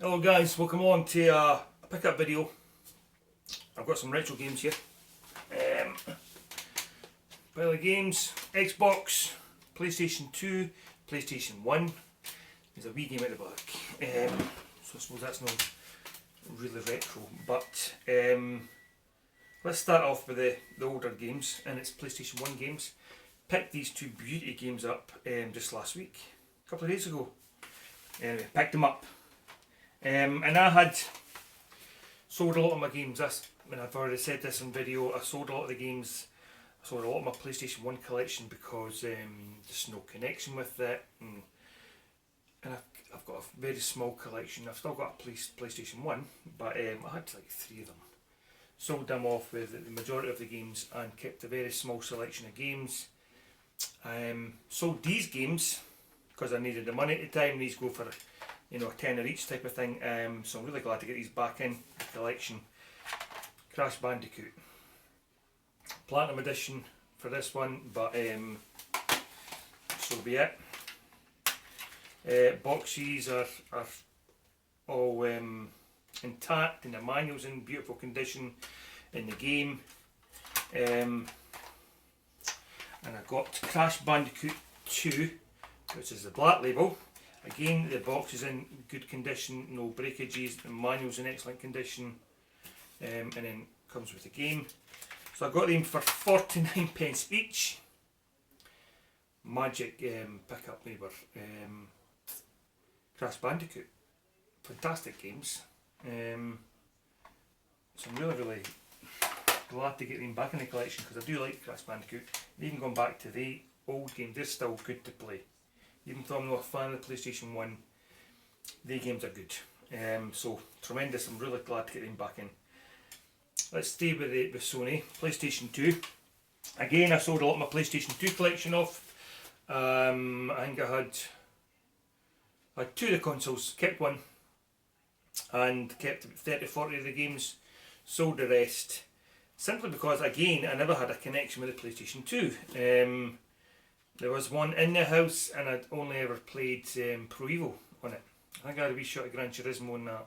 Hello guys, welcome on to a pickup video. I've got some retro games here. Pile of games, Xbox, PlayStation 2, PlayStation 1. There's a Wii game at the back. So I suppose that's not really retro, but let's start off with the older games, and it's PlayStation 1 games. Picked these two beauty games up just last week, a couple of days ago. Anyway, picked them up. And I had sold a lot of my games. I've already said this in video. I sold a lot of the games. I sold a lot of my PlayStation 1 collection because there's no connection with it. And I've got a very small collection. I've still got a PlayStation 1, but I had like 3 of them. Sold them off with the majority of the games and kept a very small selection of games. Sold these games because I needed the money at the time. These go for a tenner each type of thing, so I'm really glad to get these back in the collection. Crash Bandicoot Platinum Edition for this one, but so be it. Boxes are all intact, and the manual's in beautiful condition in the game. And I got Crash Bandicoot 2, which is the black label. Again, the box is in good condition, no breakages, the manual's in excellent condition, and then comes with the game. So I got them for 49p each. Magic pickup they were. Crash Bandicoot, fantastic games. So I'm really glad to get them back in the collection because I do like Crash Bandicoot. And even going back to the old game, they're still good to play. Even though I'm not a fan of the PlayStation 1, the games are good. So tremendous, I'm really glad to get them back in. Let's stay with Sony. PlayStation 2. Again, I sold a lot of my PlayStation 2 collection off. I think I had 2 of the consoles, kept one, and kept 30-40 of the games, sold the rest. Simply because, again, I never had a connection with the PlayStation 2. There was one in the house and I'd only ever played Pro Evo on it. I think I had a wee shot of Gran Turismo on that,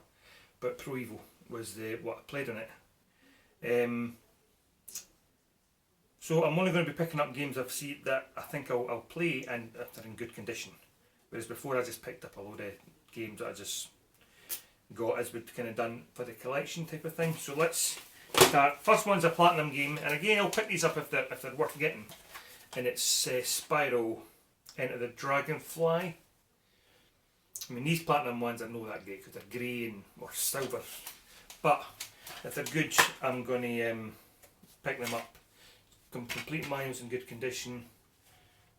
but Pro Evo was what I played on it. So I'm only going to be picking up games that I think I'll play and if they're in good condition. Whereas before I just picked up a load of games that I just got as we'd kind of done for the collection type of thing. So let's start. First one's a Platinum game, and again I'll pick these up if they're worth getting. And it's Spyro Enter the Dragonfly. I mean, these Platinum ones are not that great because they're grey or silver, but if they're good, I'm going to pick them up. Complete manuals in good condition,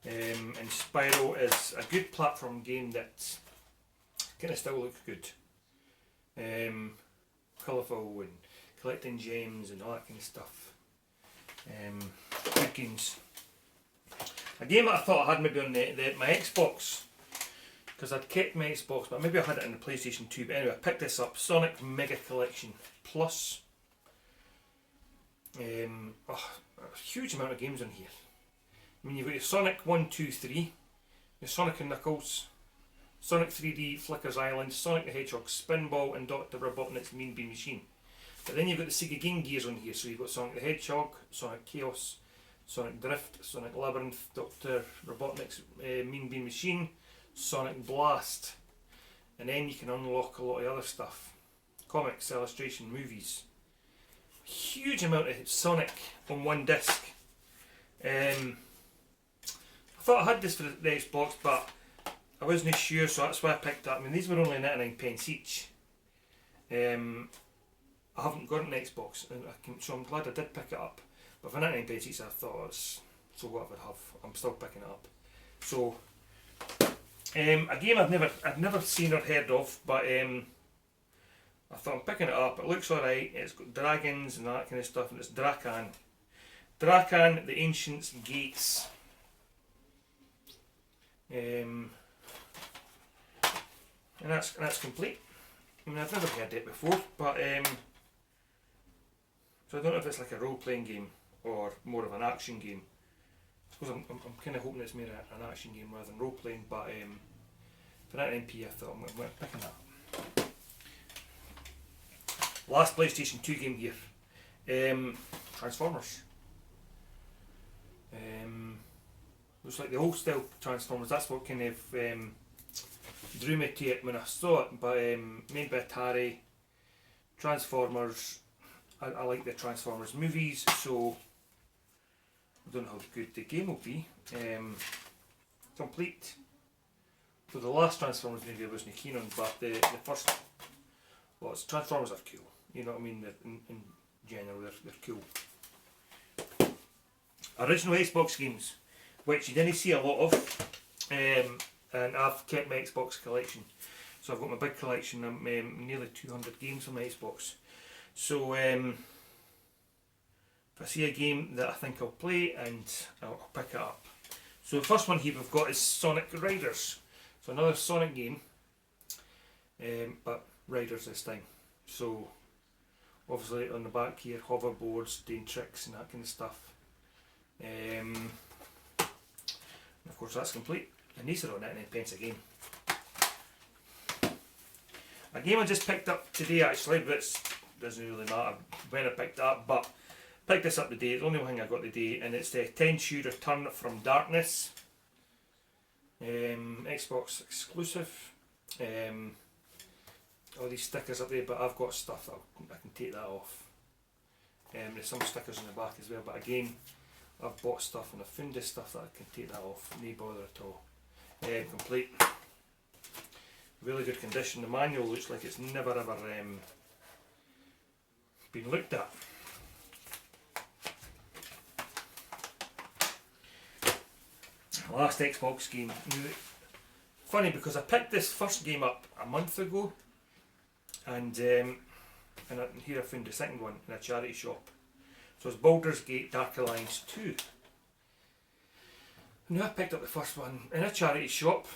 and Spyro is a good platform game that kind of still looks good. Colourful and collecting gems and all that kind of stuff. Good games. A game that I thought I had maybe on my Xbox, because I'd kept my Xbox, but maybe I had it in the PlayStation 2. But anyway, I picked this up, Sonic Mega Collection Plus. A huge amount of games on here. I mean, you've got your Sonic 1, 2, 3, your Sonic and Knuckles, Sonic 3D Flickers Island, Sonic the Hedgehog Spinball, and Dr. Robotnik's Mean Bean Machine. But then you've got the Sega Game Gears on here, so you've got Sonic the Hedgehog, Sonic Chaos, Sonic Drift, Sonic Labyrinth, Dr. Robotnik's Mean Bean Machine, Sonic Blast, and then you can unlock a lot of other stuff. Comics, illustration, movies. Huge amount of Sonic on one disc. I thought I had this for the Xbox, but I wasn't sure, so that's why I picked it up. I mean, these were only 99p each. I haven't got an Xbox, so I'm glad I did pick it up. But for 99p each, I thought it's so what I would have. I'm still picking it up. So a game I've never seen or heard of, but I thought I'm picking it up. It looks alright. It's got dragons and that kind of stuff, and it's Drakan. Drakan, the Ancient's Gates. And that's complete. I mean, I've never heard it before, but so I don't know if it's like a role-playing game or more of an action game. I suppose I'm kind of hoping it's more an action game rather than role-playing, but for that MP I thought I'm picking that up. Last PlayStation 2 game here. Transformers. Looks like the old style Transformers. That's what kind of drew me to it when I saw it. But made by Atari. Transformers. I like the Transformers movies, so I don't know how good the game will be. Complete. So the last Transformers movie I wasn't keen on, but the first, well, Transformers are cool. You know what I mean? In general, they're cool. Original Xbox games, which you didn't see a lot of, and I've kept my Xbox collection. So I've got my big collection of nearly 200 games on my Xbox. So if I see a game that I think I'll play, and I'll pick it up. So the first one here we've got is Sonic Riders. So another Sonic game, but Riders this time. So obviously on the back here, hoverboards, doing tricks and that kind of stuff. And of course that's complete. And these are on 99p a game. A game I just picked up today actually, but it doesn't really matter when I picked it up, but picked this up today. It's the only thing I got today, and it's the 10 Return from Darkness. Xbox exclusive. All these stickers up there, but I've got stuff that I can take that off. There's some stickers on the back as well, but again, I've bought stuff and I've found this stuff that I can take that off. No bother at all. Complete. Really good condition. The manual looks like it's never ever been looked at. Last Xbox game. Funny because I picked this first game up a month ago, and here I found the second one in a charity shop. So it's Baldur's Gate Dark Alliance 2. Now I picked up the first one in a charity shop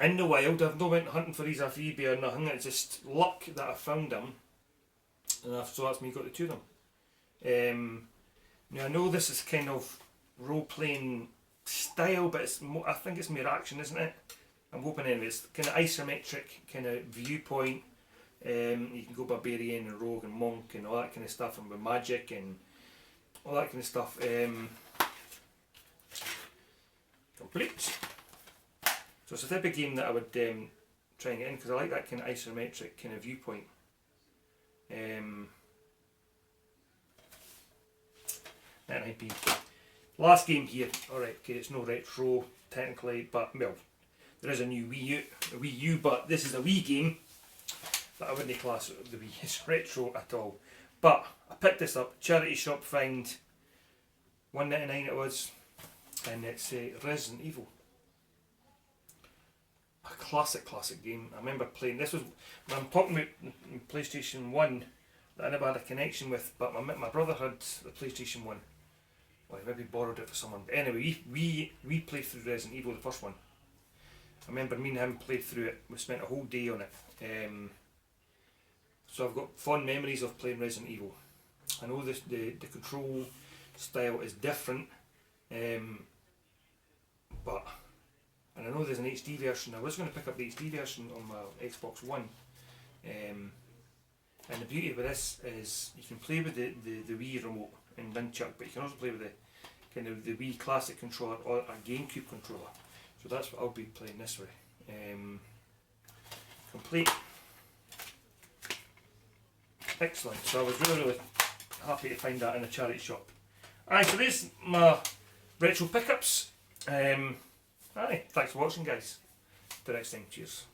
in the wild. I've not went hunting for these off eBay or nothing. It's just luck that I found them, and so that's me got the two of them. Now I know this is kind of role playing style, but it's I think it's more action, isn't it? I'm hoping anyway. It's kind of isometric kind of viewpoint. You can go barbarian and rogue and monk and all that kind of stuff, and with magic and all that kind of stuff. Complete. So it's a type of game that I would try and get in, because I like that kind of isometric kind of viewpoint. 99p. Last game here. Alright, okay, it's no retro technically, but well, there is a new Wii U, but this is a Wii game that I wouldn't class the Wii as retro at all. But I picked this up, charity shop find, $1.99 it was, and it's Resident Evil. A classic game. I remember playing this. Was when I'm talking about PlayStation 1 that I never had a connection with, but my brother had the PlayStation 1. Well, he maybe borrowed it for someone. But anyway, we played through Resident Evil, the first one. I remember me and him played through it. We spent a whole day on it. So I've got fond memories of playing Resident Evil. I know the control style is different, but and I know there's an HD version. I was going to pick up the HD version on my Xbox One, and the beauty of this is you can play with the Wii remote and nunchuck, but you can also play with the kind of the Wii Classic controller or a GameCube controller. So that's what I'll be playing this way. Complete. Excellent. So I was really happy to find that in a charity shop. Aye, so there's my retro pickups. Aye, thanks for watching, guys. Till next time, cheers.